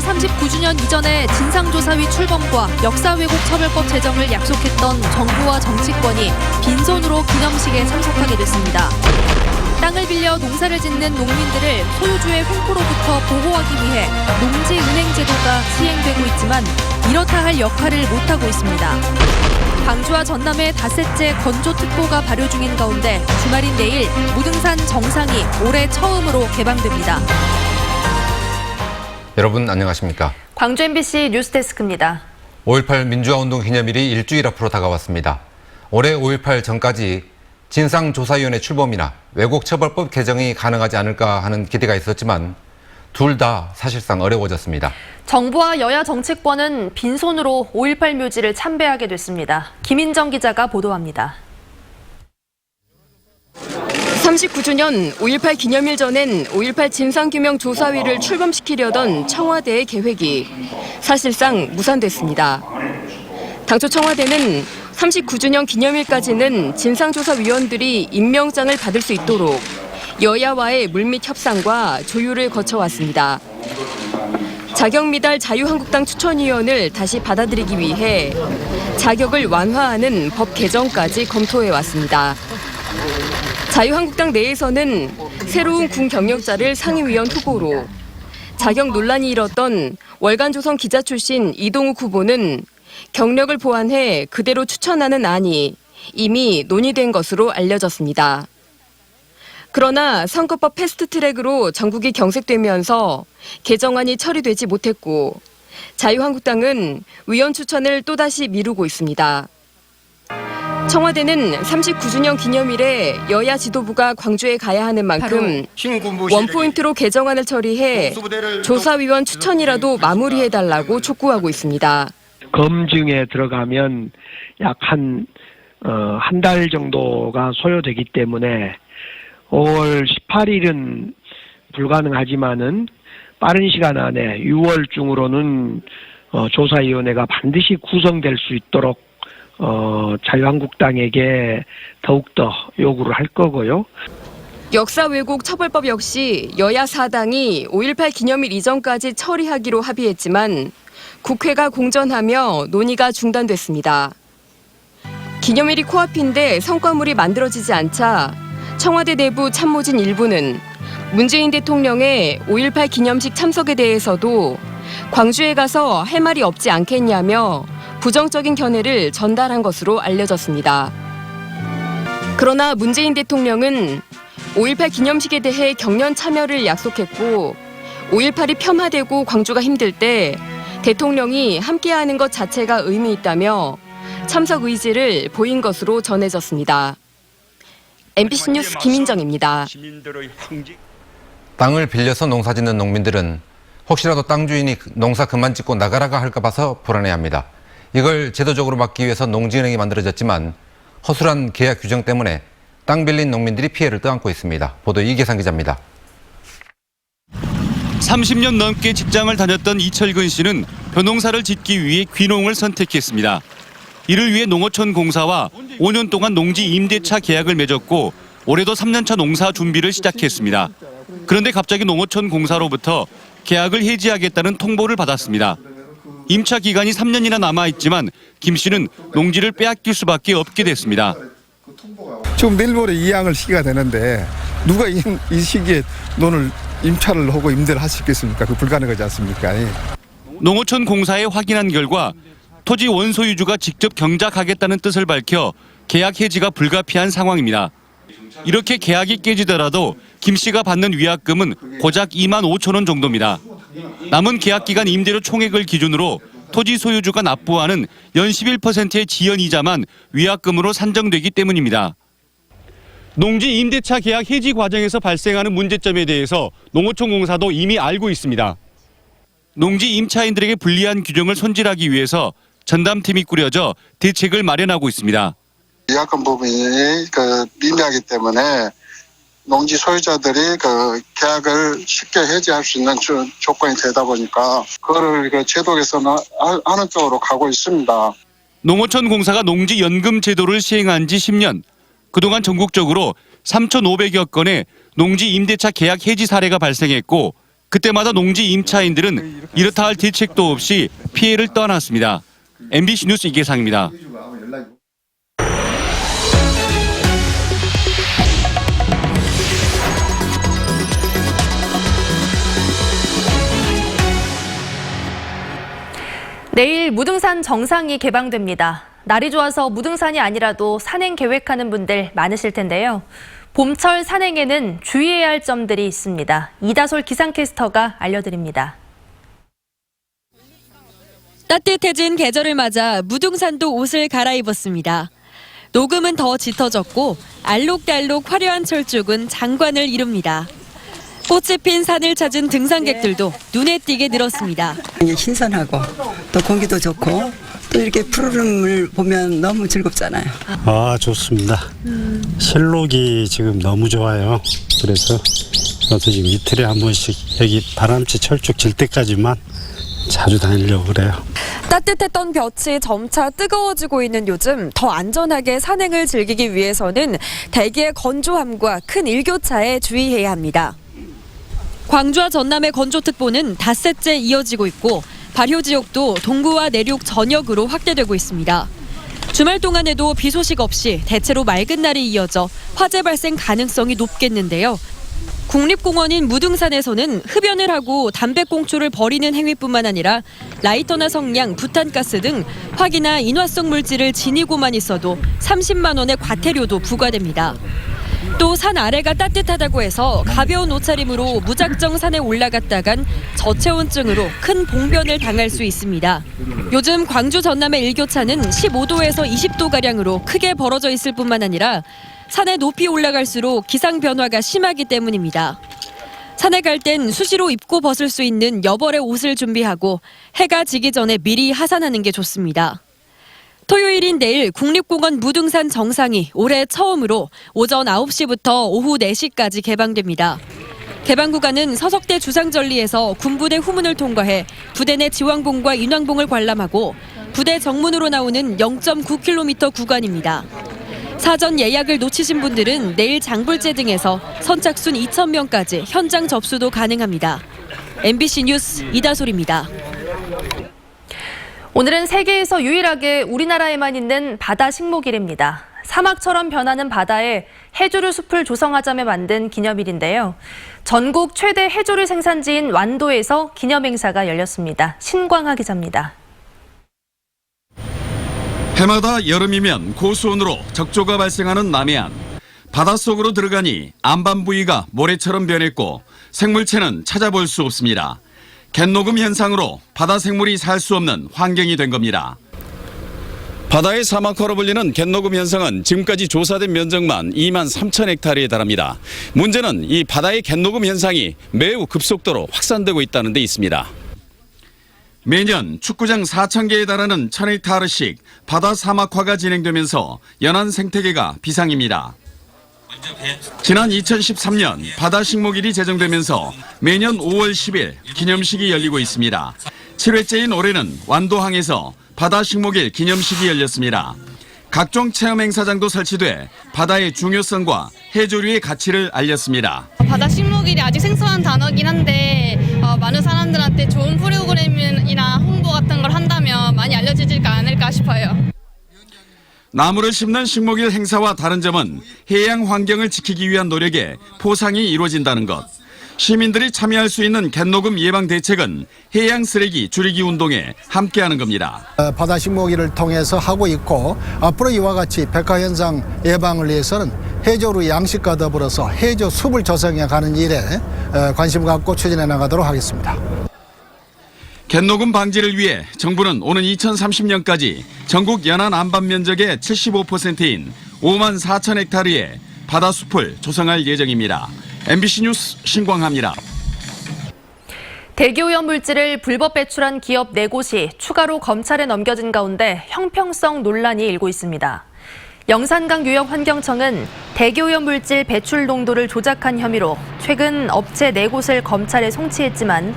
39주년 이전에 진상조사위 출범과 역사왜곡처벌법 제정을 약속했던 정부와 정치권이 빈손으로 기념식에 참석하게 됐습니다. 땅을 빌려 농사를 짓는 농민들을 소유주의 횡포로부터 보호하기 위해 농지은행제도가 시행되고 있지만 이렇다 할 역할을 못하고 있습니다. 광주와 전남에 닷새째 건조특보가 발효 중인 가운데 주말인 내일 무등산 정상이 올해 처음으로 개방됩니다. 여러분 안녕하십니까? 광주 MBC 뉴스데스크입니다. 5.18 민주화운동 기념일이 일주일 앞으로 다가왔습니다. 올해 5.18 전까지 진상조사위원회 출범이나 왜곡처벌법 개정이 가능하지 않을까 하는 기대가 있었지만 둘 다 사실상 어려워졌습니다. 정부와 여야 정치권은 빈손으로 5.18 묘지를 참배하게 됐습니다. 김인정 기자가 보도합니다. 39주년 5.18 기념일 전엔 5.18 진상규명조사위를 출범시키려던 청와대의 계획이 사실상 무산됐습니다. 당초 청와대는 39주년 기념일까지는 진상조사위원들이 임명장을 받을 수 있도록 여야와의 물밑 협상과 조율을 거쳐왔습니다. 자격미달 자유한국당 추천위원을 다시 받아들이기 위해 자격을 완화하는 법 개정까지 검토해왔습니다. 자유한국당 내에서는 새로운 군 경력자를 상임위원 후보로, 자격 논란이 일었던 월간조선 기자 출신 이동욱 후보는 경력을 보완해 그대로 추천하는 안이 이미 논의된 것으로 알려졌습니다. 그러나 선거법 패스트트랙으로 전국이 경색되면서 개정안이 처리되지 못했고 자유한국당은 위원 추천을 또다시 미루고 있습니다. 청와대는 39주년 기념일에 여야 지도부가 광주에 가야 하는 만큼 원포인트로 개정안을 처리해 조사위원 추천이라도 마무리해달라고 촉구하고 있습니다. 검증에 들어가면 약 한 달 정도가 소요되기 때문에 5월 18일은 불가능하지만은 빠른 시간 안에 6월 중으로는 조사위원회가 반드시 구성될 수 있도록 자유한국당에게 더욱더 요구를 할 거고요. 역사 왜곡 처벌법 역시 여야 4당이 5.18 기념일 이전까지 처리하기로 합의했지만 국회가 공전하며 논의가 중단됐습니다. 기념일이 코앞인데 성과물이 만들어지지 않자 청와대 내부 참모진 일부는 문재인 대통령의 5.18 기념식 참석에 대해서도 광주에 가서 할 말이 없지 않겠냐며 부정적인 견해를 전달한 것으로 알려졌습니다. 그러나 문재인 대통령은 5.18 기념식에 대해 경련 참여를 약속했고 5.18이 폄하되고 광주가 힘들 때 대통령이 함께하는 것 자체가 의미 있다며 참석 의지를 보인 것으로 전해졌습니다. MBC 뉴스 김인정입니다. 땅을 빌려서 농사짓는 농민들은 혹시라도 땅 주인이 농사 그만 짓고 나가라가 할까 봐서 불안해합니다. 이걸 제도적으로 막기 위해서 농지은행이 만들어졌지만 허술한 계약 규정 때문에 땅 빌린 농민들이 피해를 떠안고 있습니다. 보도 이계상 기자입니다. 30년 넘게 직장을 다녔던 이철근 씨는 벼농사를 짓기 위해 귀농을 선택했습니다. 이를 위해 농어촌 공사와 5년 동안 농지 임대차 계약을 맺었고 올해도 3년차 농사 준비를 시작했습니다. 그런데 갑자기 농어촌 공사로부터 계약을 해지하겠다는 통보를 받았습니다. 임차 기간이 3년이나 남아있지만 김 씨는 농지를 빼앗길 수밖에 없게 됐습니다. 지금 내일 모레 이양을 시기가 되는데 누가 이 시기에 논을 임차를 하고 임대를 할 수 있겠습니까? 그 불가능하지 않습니까? 농어촌 공사에 확인한 결과 토지 원소유주가 직접 경작하겠다는 뜻을 밝혀 계약 해지가 불가피한 상황입니다. 이렇게 계약이 깨지더라도 김 씨가 받는 위약금은 고작 2만 5천 원 정도입니다. 남은 계약 기간 임대료 총액을 기준으로 토지 소유주가 납부하는 연 11%의 지연이자만 위약금으로 산정되기 때문입니다. 농지 임대차 계약 해지 과정에서 발생하는 문제점에 대해서 농어촌 공사도 이미 알고 있습니다. 농지 임차인들에게 불리한 규정을 손질하기 위해서 전담팀이 꾸려져 대책을 마련하고 있습니다. 위약금 부분이 미미하기 때문에 농지 소유자들이 계약을 쉽게 해지할 수 있는 조건이 되다 보니까 그거를 제도 개선하는 쪽으로 가고 있습니다. 농어촌 공사가 농지 연금 제도를 시행한 지 10년. 그동안 전국적으로 3,500여 건의 농지 임대차 계약 해지 사례가 발생했고 그때마다 농지 임차인들은 이렇다 할 대책도 없이 피해를 떠났습니다. MBC 뉴스 이계상입니다. 내일 무등산 정상이 개방됩니다. 날이 좋아서 무등산이 아니라도 산행 계획하는 분들 많으실 텐데요. 봄철 산행에는 주의해야 할 점들이 있습니다. 이다솔 기상캐스터가 알려드립니다. 따뜻해진 계절을 맞아 무등산도 옷을 갈아입었습니다. 녹음은 더 짙어졌고 알록달록 화려한 철쭉은 장관을 이룹니다. 꽃이 핀 산을 찾은 등산객들도 눈에 띄게 늘었습니다. 신선하고 또 공기도 좋고 또 이렇게 푸르름을 보면 너무 즐겁잖아요. 아, 좋습니다. 실록이 지금 너무 좋아요. 그래서 저도 지금 이틀에 한 번씩 여기 바람치 철쭉 질 때까지만 자주 다니려고 그래요. 따뜻했던 볕이 점차 뜨거워지고 있는 요즘 더 안전하게 산행을 즐기기 위해서는 대기의 건조함과 큰 일교차에 주의해야 합니다. 광주와 전남의 건조특보는 닷새째 이어지고 있고 발효 지역도 동구와 내륙 전역으로 확대되고 있습니다. 주말 동안에도 비 소식 없이 대체로 맑은 날이 이어져 화재 발생 가능성이 높겠는데요. 국립공원인 무등산에서는 흡연을 하고 담배꽁초를 버리는 행위뿐만 아니라 라이터나 성냥, 부탄가스 등 화기나 인화성 물질을 지니고만 있어도 30만 원의 과태료도 부과됩니다. 또 산 아래가 따뜻하다고 해서 가벼운 옷차림으로 무작정 산에 올라갔다간 저체온증으로 큰 봉변을 당할 수 있습니다. 요즘 광주 전남의 일교차는 15도에서 20도가량으로 크게 벌어져 있을 뿐만 아니라 산에 높이 올라갈수록 기상 변화가 심하기 때문입니다. 산에 갈 땐 수시로 입고 벗을 수 있는 여벌의 옷을 준비하고 해가 지기 전에 미리 하산하는 게 좋습니다. 토요일인 내일 국립공원 무등산 정상이 올해 처음으로 오전 9시부터 오후 4시까지 개방됩니다. 개방 구간은 서석대 주상절리에서 군부대 후문을 통과해 부대 내 지왕봉과 인왕봉을 관람하고 부대 정문으로 나오는 0.9km 구간입니다. 사전 예약을 놓치신 분들은 내일 장불제 등에서 선착순 2,000명까지 현장 접수도 가능합니다. MBC 뉴스 이다솔입니다. 오늘은 세계에서 유일하게 우리나라에만 있는 바다 식목일입니다. 사막처럼 변하는 바다에 해조류 숲을 조성하자며 만든 기념일인데요. 전국 최대 해조류 생산지인 완도에서 기념 행사가 열렸습니다. 신광하 기자입니다. 해마다 여름이면 고수온으로 적조가 발생하는 남해안. 바닷속으로 들어가니 안반 부위가 모래처럼 변했고 생물체는 찾아볼 수 없습니다. 갯녹음 현상으로 바다 생물이 살 수 없는 환경이 된 겁니다. 바다의 사막화로 불리는 갯녹음 현상은 지금까지 조사된 면적만 2만 3천 헥타르에 달합니다. 문제는 이 바다의 갯녹음 현상이 매우 급속도로 확산되고 있다는 데 있습니다. 매년 축구장 4천 개에 달하는 1,000헥타르씩 바다 사막화가 진행되면서 연안 생태계가 비상입니다. 지난 2013년 바다 식목일이 제정되면서 매년 5월 10일 기념식이 열리고 있습니다. 7회째인 올해는 완도항에서 바다 식목일 기념식이 열렸습니다. 각종 체험 행사장도 설치돼 바다의 중요성과 해조류의 가치를 알렸습니다. 바다 식목일이 아직 생소한 단어긴 한데 많은 사람들한테 좋은 프로그램이나 홍보 같은 걸 한다면 많이 알려지지 않을까 싶어요. 나무를 심는 식목일 행사와 다른 점은 해양 환경을 지키기 위한 노력에 포상이 이루어진다는 것. 시민들이 참여할 수 있는 갯녹음 예방 대책은 해양 쓰레기 줄이기 운동에 함께하는 겁니다. 바다 식목일을 통해서 하고 있고 앞으로 이와 같이 백화 현상 예방을 위해서는 해조류 양식과 더불어서 해조 숲을 조성해 가는 일에 관심을 갖고 추진해 나가도록 하겠습니다. 갯녹음 방지를 위해 정부는 오는 2030년까지 전국 연안 안반 면적의 75%인 5만 4천 헥타르의 바다숲을 조성할 예정입니다. MBC 뉴스 신광하입니다. 대기오염 물질을 불법 배출한 기업 4곳이 추가로 검찰에 넘겨진 가운데 형평성 논란이 일고 있습니다. 영산강 유역환경청은 대기오염 물질 배출 농도를 조작한 혐의로 최근 업체 4곳을 검찰에 송치했지만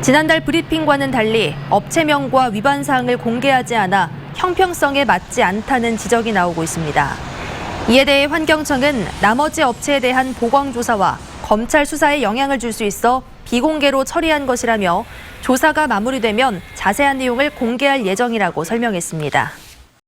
지난달 브리핑과는 달리 업체명과 위반 사항을 공개하지 않아 형평성에 맞지 않다는 지적이 나오고 있습니다. 이에 대해 환경청은 나머지 업체에 대한 보강조사와 검찰 수사에 영향을 줄 수 있어 비공개로 처리한 것이라며 조사가 마무리되면 자세한 내용을 공개할 예정이라고 설명했습니다.